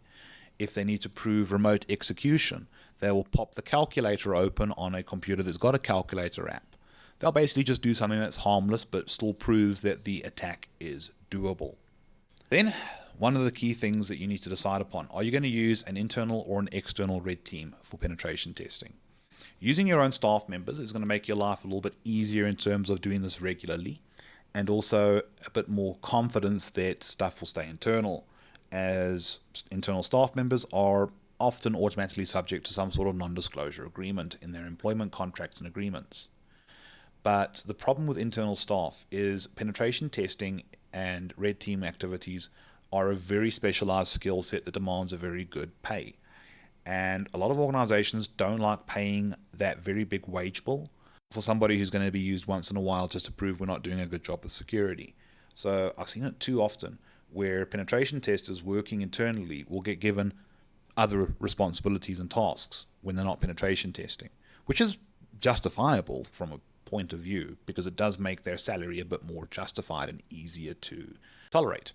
Speaker 1: If they need to prove remote execution, they will pop the calculator open on a computer that's got a calculator app. They'll basically just do something that's harmless but still proves that the attack is doable. Then, one of the key things that you need to decide upon, are you going to use an internal or an external red team for penetration testing? Using your own staff members is going to make your life a little bit easier in terms of doing this regularly, and also a bit more confidence that stuff will stay internal, as internal staff members are often automatically subject to some sort of non-disclosure agreement in their employment contracts and agreements. But the problem with internal staff is penetration testing and red team activities are a very specialized skill set that demands a very good pay. And a lot of organizations don't like paying that very big wage bill for somebody who's going to be used once in a while just to prove we're not doing a good job with security. So I've seen it too often where penetration testers working internally will get given other responsibilities and tasks when they're not penetration testing, which is justifiable from a point of view because it does make their salary a bit more justified and easier to tolerate.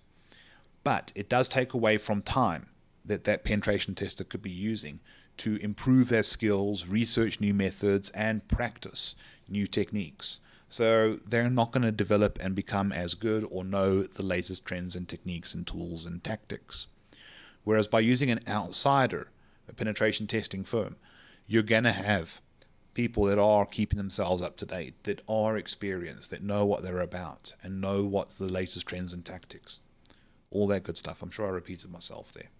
Speaker 1: But it does take away from time that penetration tester could be using to improve their skills, research new methods, and practice new techniques. So they're not going to develop and become as good or know the latest trends and techniques and tools and tactics. Whereas by using an outsider, a penetration testing firm, you're going to have people that are keeping themselves up to date, that are experienced, that know what they're about, and know what the latest trends and tactics. All that good stuff. I'm sure I repeated myself there.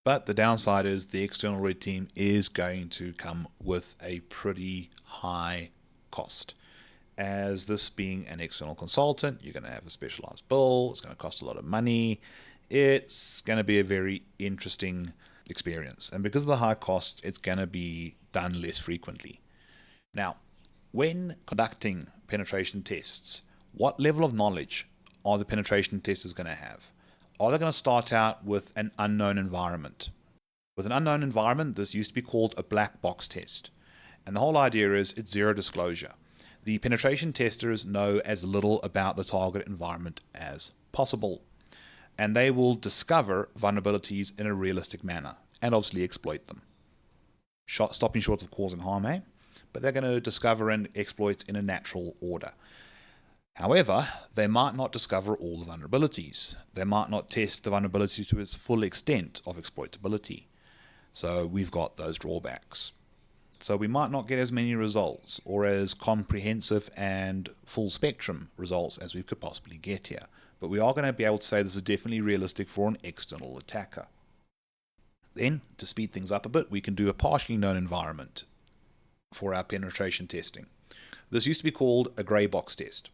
Speaker 1: But the downside is the external red team is going to come with a pretty high cost. As this being an external consultant, you're going to have a specialized bill. It's going to cost a lot of money. It's going to be a very interesting experience. And because of the high cost, it's going to be done less frequently. Now, when conducting penetration tests, what level of knowledge are the penetration testers going to have? Are they going to start out with an unknown environment? With an unknown environment, this used to be called a black box test. And the whole idea is it's zero disclosure. The penetration testers know as little about the target environment as possible. And they will discover vulnerabilities in a realistic manner and obviously exploit them. Stopping short of causing harm, eh? But they're going to discover and exploit in a natural order. However, they might not discover all the vulnerabilities. They might not test the vulnerability to its full extent of exploitability. So we've got those drawbacks. So we might not get as many results or as comprehensive and full spectrum results as we could possibly get here. But we are going to be able to say this is definitely realistic for an external attacker. Then, to speed things up a bit, we can do a partially known environment for our penetration testing. This used to be called a grey box test.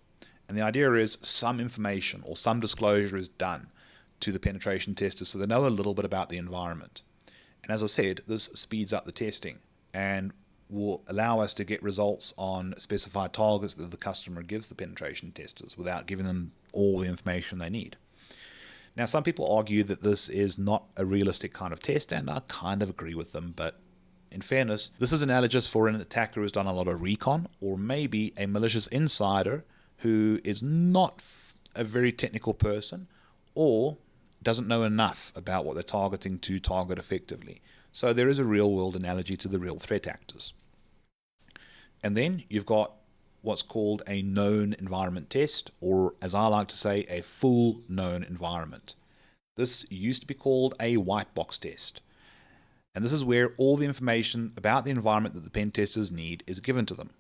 Speaker 1: And the idea is some information or some disclosure is done to the penetration testers so they know a little bit about the environment. And as I said, this speeds up the testing and will allow us to get results on specified targets that the customer gives the penetration testers without giving them all the information they need. Now, some people argue that this is not a realistic kind of test, and I kind of agree with them, but in fairness, this is analogous for an attacker who's done a lot of recon, or maybe a malicious insider who is not a very technical person or doesn't know enough about what they're targeting to target effectively. So there is a real-world analogy to the real threat actors. And then you've got what's called a known environment test, or as I like to say, a full known environment. This used to be called a white box test. And this is where all the information about the environment that the pen testers need is given to them.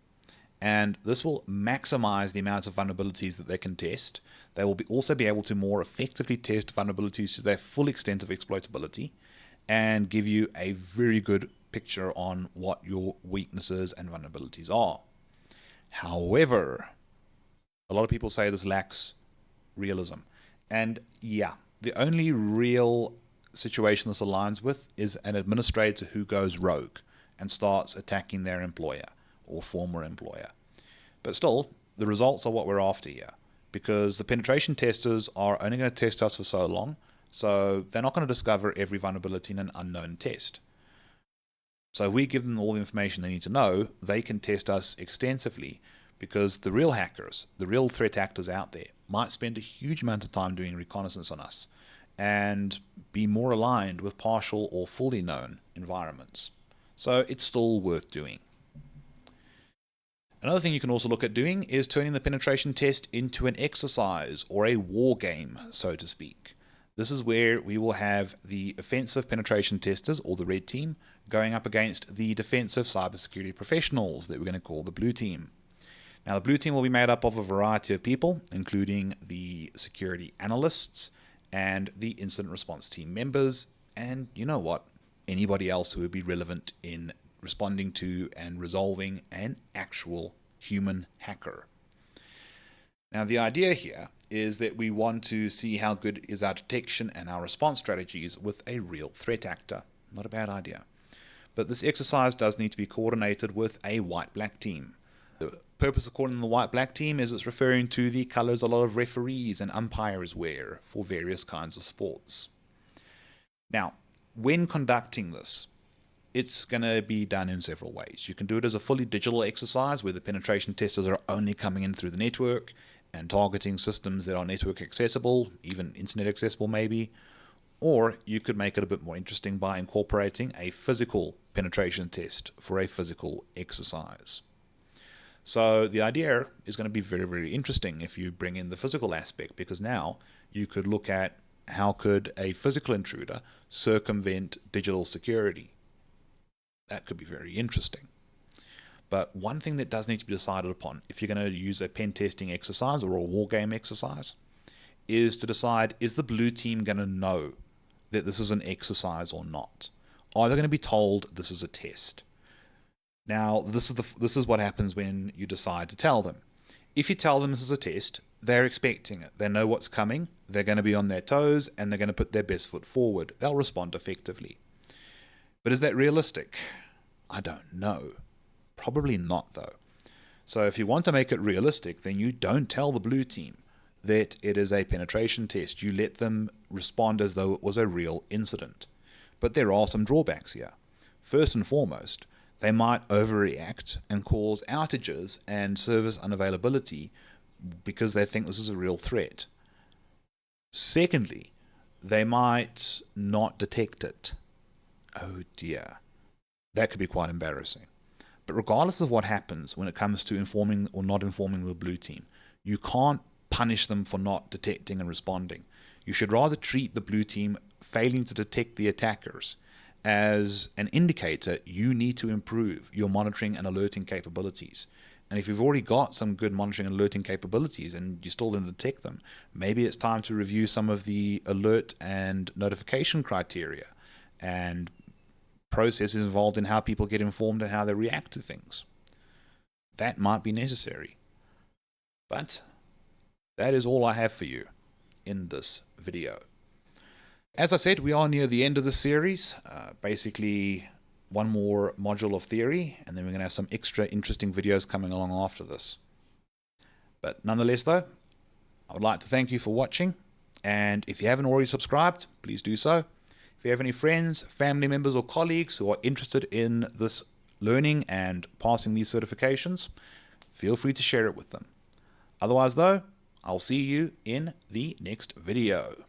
Speaker 1: And this will maximize the amount of vulnerabilities that they can test. They will also be able to more effectively test vulnerabilities to their full extent of exploitability and give you a very good picture on what your weaknesses and vulnerabilities are. However, a lot of people say this lacks realism. And yeah, the only real situation this aligns with is an administrator who goes rogue and starts attacking their employer or former employer. But still, the results are what we're after here, because the penetration testers are only going to test us for so long, so they're not going to discover every vulnerability in an unknown test. So if we give them all the information they need to know, they can test us extensively, because the real hackers, the real threat actors out there, might spend a huge amount of time doing reconnaissance on us and be more aligned with partial or fully known environments. So it's still worth doing. Another thing you can also look at doing is turning the penetration test into an exercise or a war game, so to speak. This is where we will have the offensive penetration testers, or the red team, going up against the defensive cybersecurity professionals that we're going to call the blue team. Now, the blue team will be made up of a variety of people, including the security analysts and the incident response team members, and you know what, anybody else who would be relevant in responding to and resolving an actual human hacker. Now, the idea here is that we want to see how good is our detection and our response strategies with a real threat actor. Not a bad idea. But this exercise does need to be coordinated with a white-black team. The purpose of calling the white-black team is it's referring to the colors a lot of referees and umpires wear for various kinds of sports. Now, when conducting this, it's going to be done in several ways. You can do it as a fully digital exercise where the penetration testers are only coming in through the network and targeting systems that are network accessible, even internet accessible maybe. Or you could make it a bit more interesting by incorporating a physical penetration test for a physical exercise. So the idea is going to be very, very interesting if you bring in the physical aspect, because now you could look at how could a physical intruder circumvent digital security. That could be very interesting. But one thing that does need to be decided upon if you're going to use a pen testing exercise or a war game exercise is to decide, is the blue team going to know that this is an exercise or not? Are they going to be told this is a test? Now, this is what happens when you decide to tell them. If you tell them this is a test, they're expecting it. They know what's coming. They're going to be on their toes, and they're going to put their best foot forward. They'll respond effectively. But is that realistic? I don't know. Probably not, though. So if you want to make it realistic, then you don't tell the blue team that it is a penetration test. You let them respond as though it was a real incident. But there are some drawbacks here. First and foremost, they might overreact and cause outages and service unavailability because they think this is a real threat. Secondly, they might not detect it. Oh dear. That could be quite embarrassing. But regardless of what happens when it comes to informing or not informing the blue team, you can't punish them for not detecting and responding. You should rather treat the blue team failing to detect the attackers as an indicator you need to improve your monitoring and alerting capabilities. And if you've already got some good monitoring and alerting capabilities and you still didn't detect them, maybe it's time to review some of the alert and notification criteria and processes involved in how people get informed and how they react to things. That might be necessary. But that is all I have for you in this video. As I said, we are near the end of the series. Basically, one more module of theory, and then we're going to have some extra interesting videos coming along after this. But nonetheless, though, I would like to thank you for watching. And if you haven't already subscribed, please do so. If you have any friends, family members, or colleagues who are interested in this learning and passing these certifications, feel free to share it with them. Otherwise, though, I'll see you in the next video.